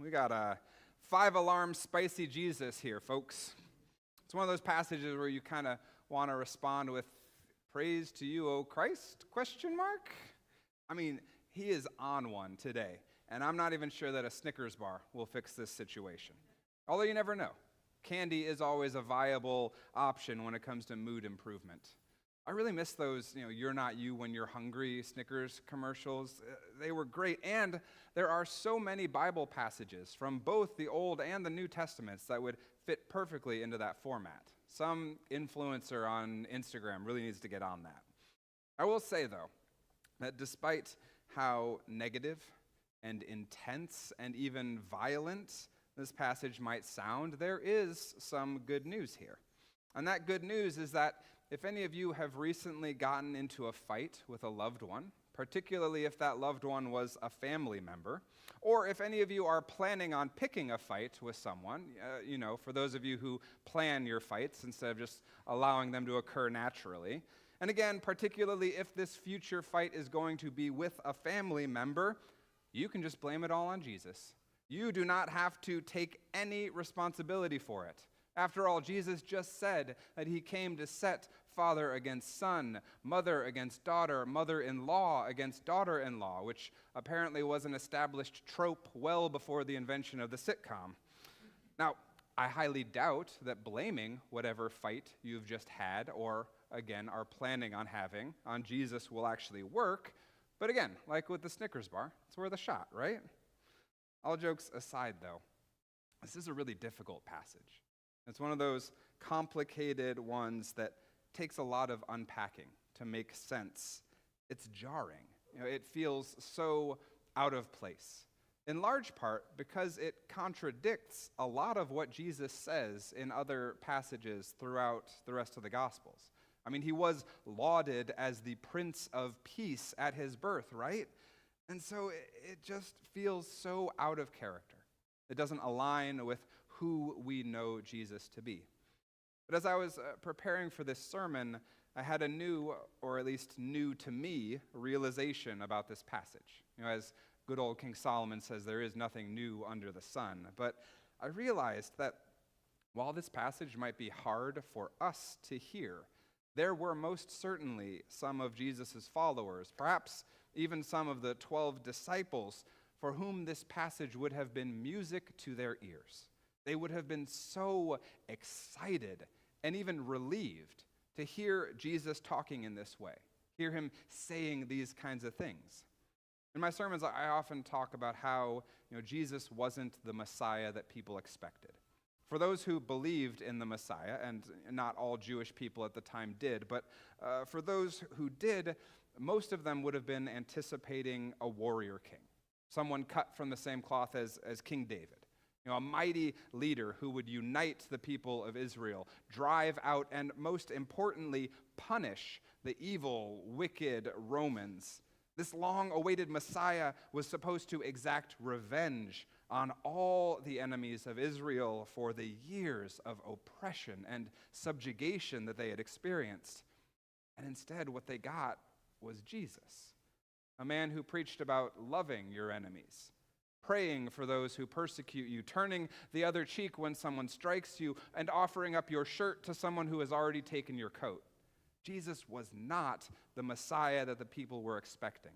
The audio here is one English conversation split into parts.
We got a 5-alarm spicy Jesus here, folks. It's one of those passages where you kind of want to respond with, "Praise to you, O Christ?" ? I mean, he is on one today, and I'm not even sure that a Snickers bar will fix this situation. Although you never know. Candy is always a viable option when it comes to mood improvement. I really miss those, "You're not you when you're hungry" Snickers commercials. They were great, and there are so many Bible passages from both the Old and the New Testaments that would fit perfectly into that format. Some influencer on Instagram really needs to get on that. I will say, though, that despite how negative and intense and even violent this passage might sound, there is some good news here. And that good news is that if any of you have recently gotten into a fight with a loved one, particularly if that loved one was a family member, or if any of you are planning on picking a fight with someone, for those of you who plan your fights instead of just allowing them to occur naturally, and again, particularly if this future fight is going to be with a family member, you can just blame it all on Jesus. You do not have to take any responsibility for it. After all, Jesus just said that he came to set father against son, mother against daughter, mother-in-law against daughter-in-law, which apparently was an established trope well before the invention of the sitcom. Now, I highly doubt that blaming whatever fight you've just had or, again, are planning on having on Jesus will actually work. But again, like with the Snickers bar, it's worth a shot, right? All jokes aside, though, this is a really difficult passage. It's one of those complicated ones that takes a lot of unpacking to make sense. It's jarring. It feels so out of place, in large part because it contradicts a lot of what Jesus says in other passages throughout the rest of the Gospels. I mean, he was lauded as the Prince of Peace at his birth, right? And so it just feels so out of character. It doesn't align with who we know Jesus to be. But as I was preparing for this sermon, I had a new, or at least new to me, realization about this passage. As good old King Solomon says, there is nothing new under the sun. But I realized that while this passage might be hard for us to hear, there were most certainly some of Jesus' followers, perhaps even some of the 12 disciples, for whom this passage would have been music to their ears. They would have been so excited and even relieved to hear Jesus talking in this way, hear him saying these kinds of things. In my sermons, I often talk about how Jesus wasn't the Messiah that people expected. For those who believed in the Messiah, and not all Jewish people at the time did, but for those who did, most of them would have been anticipating a warrior king, someone cut from the same cloth as King David. A mighty leader who would unite the people of Israel, drive out, and most importantly, punish the evil, wicked Romans. This long-awaited Messiah was supposed to exact revenge on all the enemies of Israel for the years of oppression and subjugation that they had experienced. And instead, what they got was Jesus, a man who preached about loving your enemies, praying for those who persecute you, turning the other cheek when someone strikes you, and offering up your shirt to someone who has already taken your coat. Jesus was not the Messiah that the people were expecting,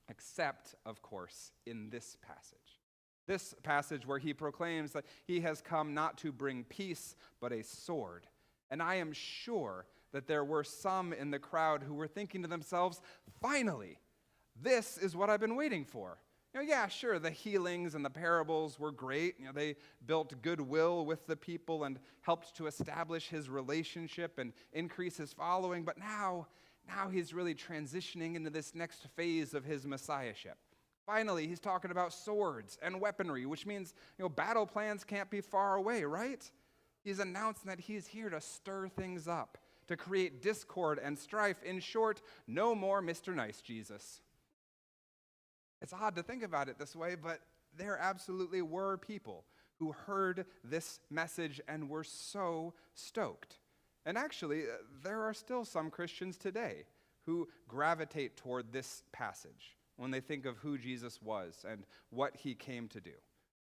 except, of course, in this passage. This passage where he proclaims that he has come not to bring peace, but a sword. And I am sure that there were some in the crowd who were thinking to themselves, finally, this is what I've been waiting for. Yeah, sure, the healings and the parables were great. They built goodwill with the people and helped to establish his relationship and increase his following. But now he's really transitioning into this next phase of his messiahship. Finally, he's talking about swords and weaponry, which means battle plans can't be far away, right? He's announcing that he's here to stir things up, to create discord and strife. In short, no more Mr. Nice Jesus. It's odd to think about it this way, but there absolutely were people who heard this message and were so stoked. And actually, there are still some Christians today who gravitate toward this passage when they think of who Jesus was and what he came to do.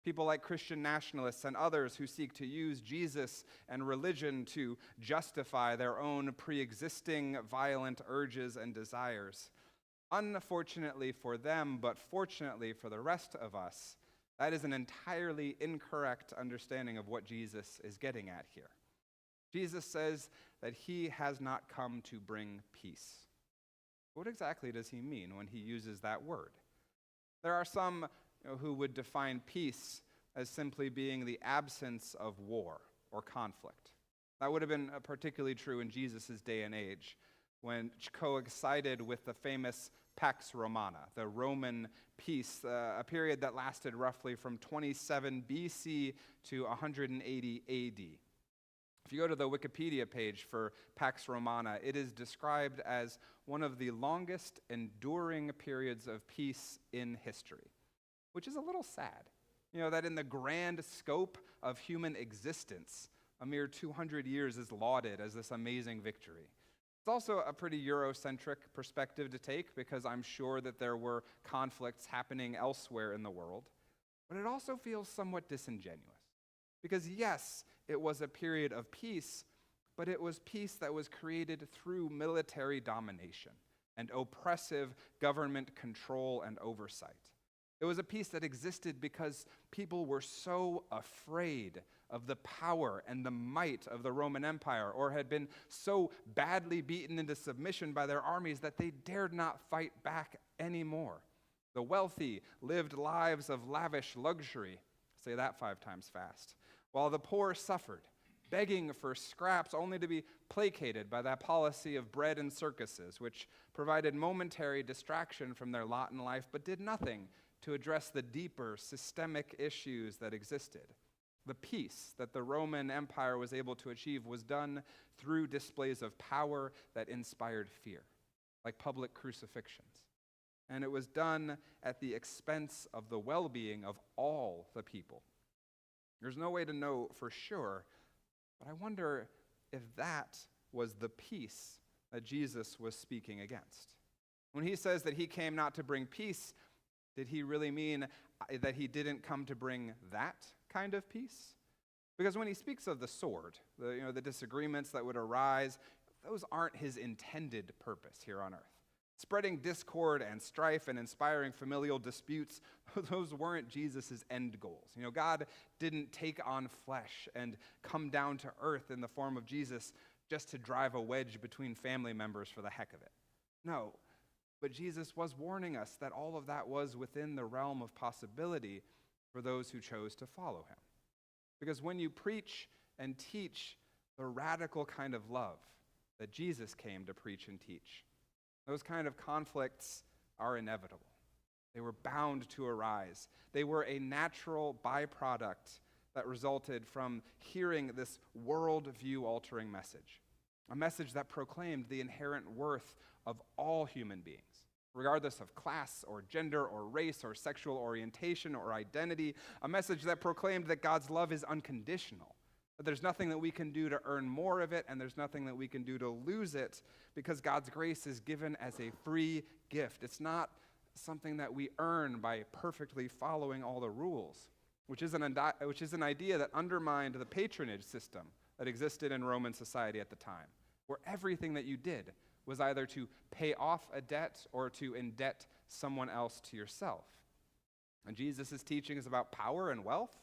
People like Christian nationalists and others who seek to use Jesus and religion to justify their own pre-existing violent urges and desires. Unfortunately for them, but fortunately for the rest of us, that is an entirely incorrect understanding of what Jesus is getting at here. Jesus says that he has not come to bring peace. What exactly does he mean when he uses that word? There are some who would define peace as simply being the absence of war or conflict. That would have been particularly true in Jesus' day and age, when coincided with the famous Pax Romana, the Roman peace, a period that lasted roughly from 27 BC to 180 AD. If you go to the Wikipedia page for Pax Romana, it is described as one of the longest enduring periods of peace in history, which is a little sad. That in the grand scope of human existence, a mere 200 years is lauded as this amazing victory. It's also a pretty Eurocentric perspective to take, because I'm sure that there were conflicts happening elsewhere in the world. But it also feels somewhat disingenuous. Because yes, it was a period of peace, but it was peace that was created through military domination and oppressive government control and oversight. It was a peace that existed because people were so afraid of the power and the might of the Roman Empire, or had been so badly beaten into submission by their armies that they dared not fight back anymore. The wealthy lived lives of lavish luxury, say that 5 times fast, while the poor suffered, begging for scraps only to be placated by that policy of bread and circuses, which provided momentary distraction from their lot in life, but did nothing to address the deeper systemic issues that existed. The peace that the Roman Empire was able to achieve was done through displays of power that inspired fear, like public crucifixions. And it was done at the expense of the well-being of all the people. There's no way to know for sure, but I wonder if that was the peace that Jesus was speaking against. When he says that he came not to bring peace, did he really mean that he didn't come to bring that kind of peace? Because when he speaks of the sword, the disagreements that would arise, those aren't his intended purpose here on earth. Spreading discord and strife and inspiring familial disputes, those weren't Jesus' end goals. God didn't take on flesh and come down to earth in the form of Jesus just to drive a wedge between family members for the heck of it. No. But Jesus was warning us that all of that was within the realm of possibility for those who chose to follow him. Because when you preach and teach the radical kind of love that Jesus came to preach and teach, those kind of conflicts are inevitable. They were bound to arise. They were a natural byproduct that resulted from hearing this worldview-altering message, a message that proclaimed the inherent worth of all human beings, regardless of class or gender or race or sexual orientation or identity, a message that proclaimed that God's love is unconditional, that there's nothing that we can do to earn more of it, and there's nothing that we can do to lose it, because God's grace is given as a free gift. It's not something that we earn by perfectly following all the rules, which is an idea that undermined the patronage system that existed in Roman society at the time, where everything that you did was either to pay off a debt or to indebt someone else to yourself. And Jesus' teaching is about power and wealth.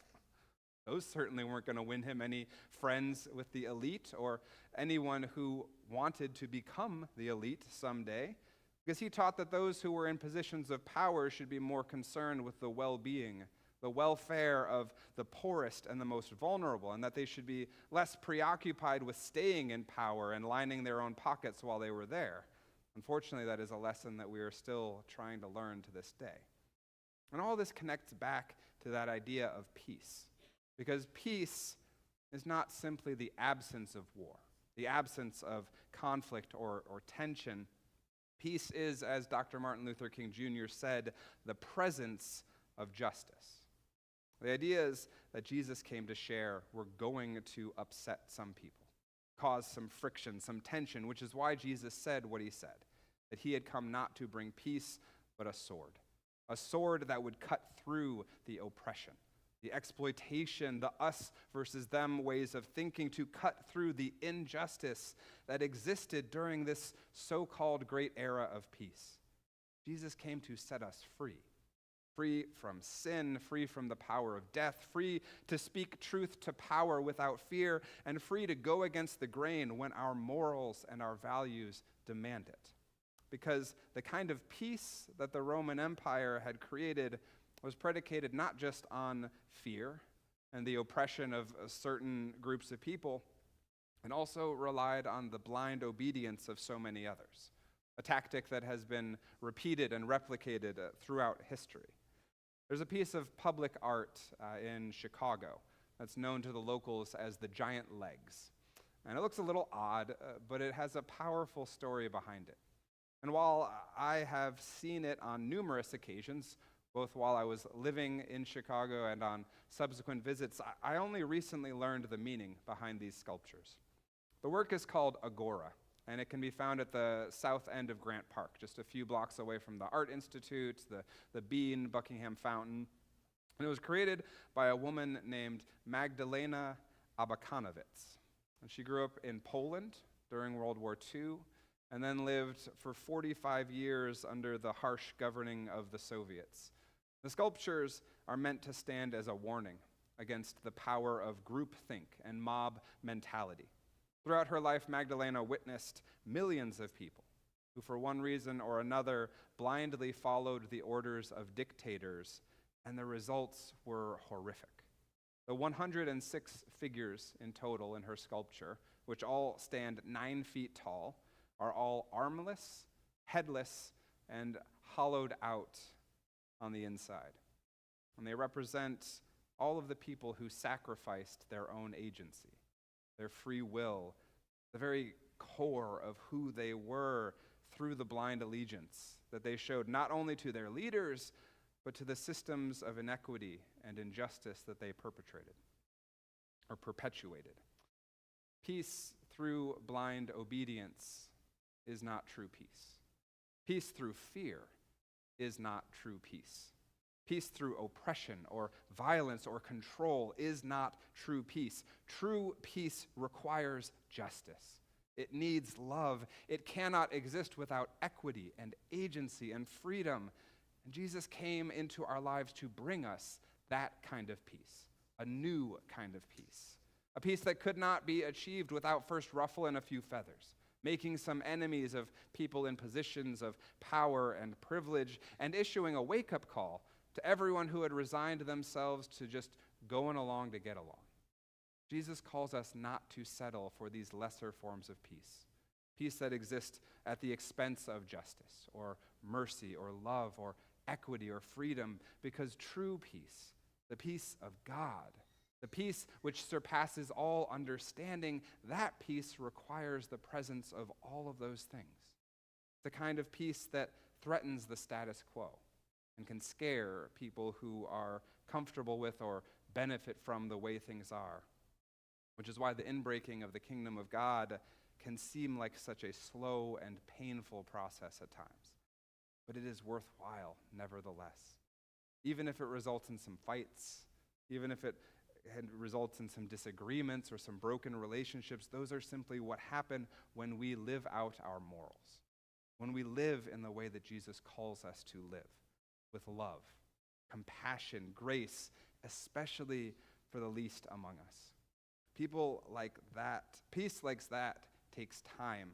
Those certainly weren't going to win him any friends with the elite or anyone who wanted to become the elite someday, because he taught that those who were in positions of power should be more concerned with the well-being, the welfare of the poorest and the most vulnerable, and that they should be less preoccupied with staying in power and lining their own pockets while they were there. Unfortunately, that is a lesson that we are still trying to learn to this day. And all this connects back to that idea of peace, because peace is not simply the absence of war, the absence of conflict or tension. Peace is, as Dr. Martin Luther King Jr. said, the presence of justice. The idea is that Jesus came to share were going to upset some people, cause some friction, some tension, which is why Jesus said what he said, that he had come not to bring peace, but a sword that would cut through the oppression, the exploitation, the us versus them ways of thinking to cut through the injustice that existed during this so-called great era of peace. Jesus came to set us free. Free from sin, free from the power of death, free to speak truth to power without fear, and free to go against the grain when our morals and our values demand it. Because the kind of peace that the Roman Empire had created was predicated not just on fear and the oppression of certain groups of people, and also relied on the blind obedience of so many others, a tactic that has been repeated and replicated throughout history. There's a piece of public art in Chicago that's known to the locals as the Giant Legs. And it looks a little odd, but it has a powerful story behind it. And while I have seen it on numerous occasions, both while I was living in Chicago and on subsequent visits, I only recently learned the meaning behind these sculptures. The work is called Agora, and it can be found at the south end of Grant Park, just a few blocks away from the Art Institute, the Bean, Buckingham Fountain. And it was created by a woman named Magdalena Abakanowicz. And she grew up in Poland during World War II, and then lived for 45 years under the harsh governing of the Soviets. The sculptures are meant to stand as a warning against the power of groupthink and mob mentality. Throughout her life, Magdalena witnessed millions of people who, for one reason or another, blindly followed the orders of dictators, and the results were horrific. The 106 figures in total in her sculpture, which all stand 9 feet tall, are all armless, headless, and hollowed out on the inside. And they represent all of the people who sacrificed their own agency, their free will, the very core of who they were through the blind allegiance that they showed not only to their leaders, but to the systems of inequity and injustice that they perpetrated or perpetuated. Peace through blind obedience is not true peace. Peace through fear is not true peace. Peace through oppression or violence or control is not true peace. True peace requires justice. It needs love. It cannot exist without equity and agency and freedom. And Jesus came into our lives to bring us that kind of peace, a new kind of peace, a peace that could not be achieved without first ruffling a few feathers, making some enemies of people in positions of power and privilege, and issuing a wake-up call to everyone who had resigned themselves to just going along to get along. Jesus calls us not to settle for these lesser forms of peace, peace that exists at the expense of justice or mercy or love or equity or freedom, because true peace, the peace of God, the peace which surpasses all understanding, that peace requires the presence of all of those things. The kind of peace that threatens the status quo and can scare people who are comfortable with or benefit from the way things are, which is why the inbreaking of the kingdom of God can seem like such a slow and painful process at times. But it is worthwhile, nevertheless. Even if it results in some fights, even if it results in some disagreements or some broken relationships, those are simply what happen when we live out our morals, when we live in the way that Jesus calls us to live, with love, compassion, grace, especially for the least among us. People like that, peace like that takes time,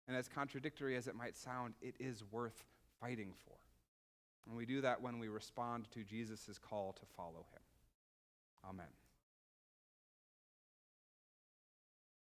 and as contradictory as it might sound, it is worth fighting for. And we do that when we respond to Jesus' call to follow him. Amen.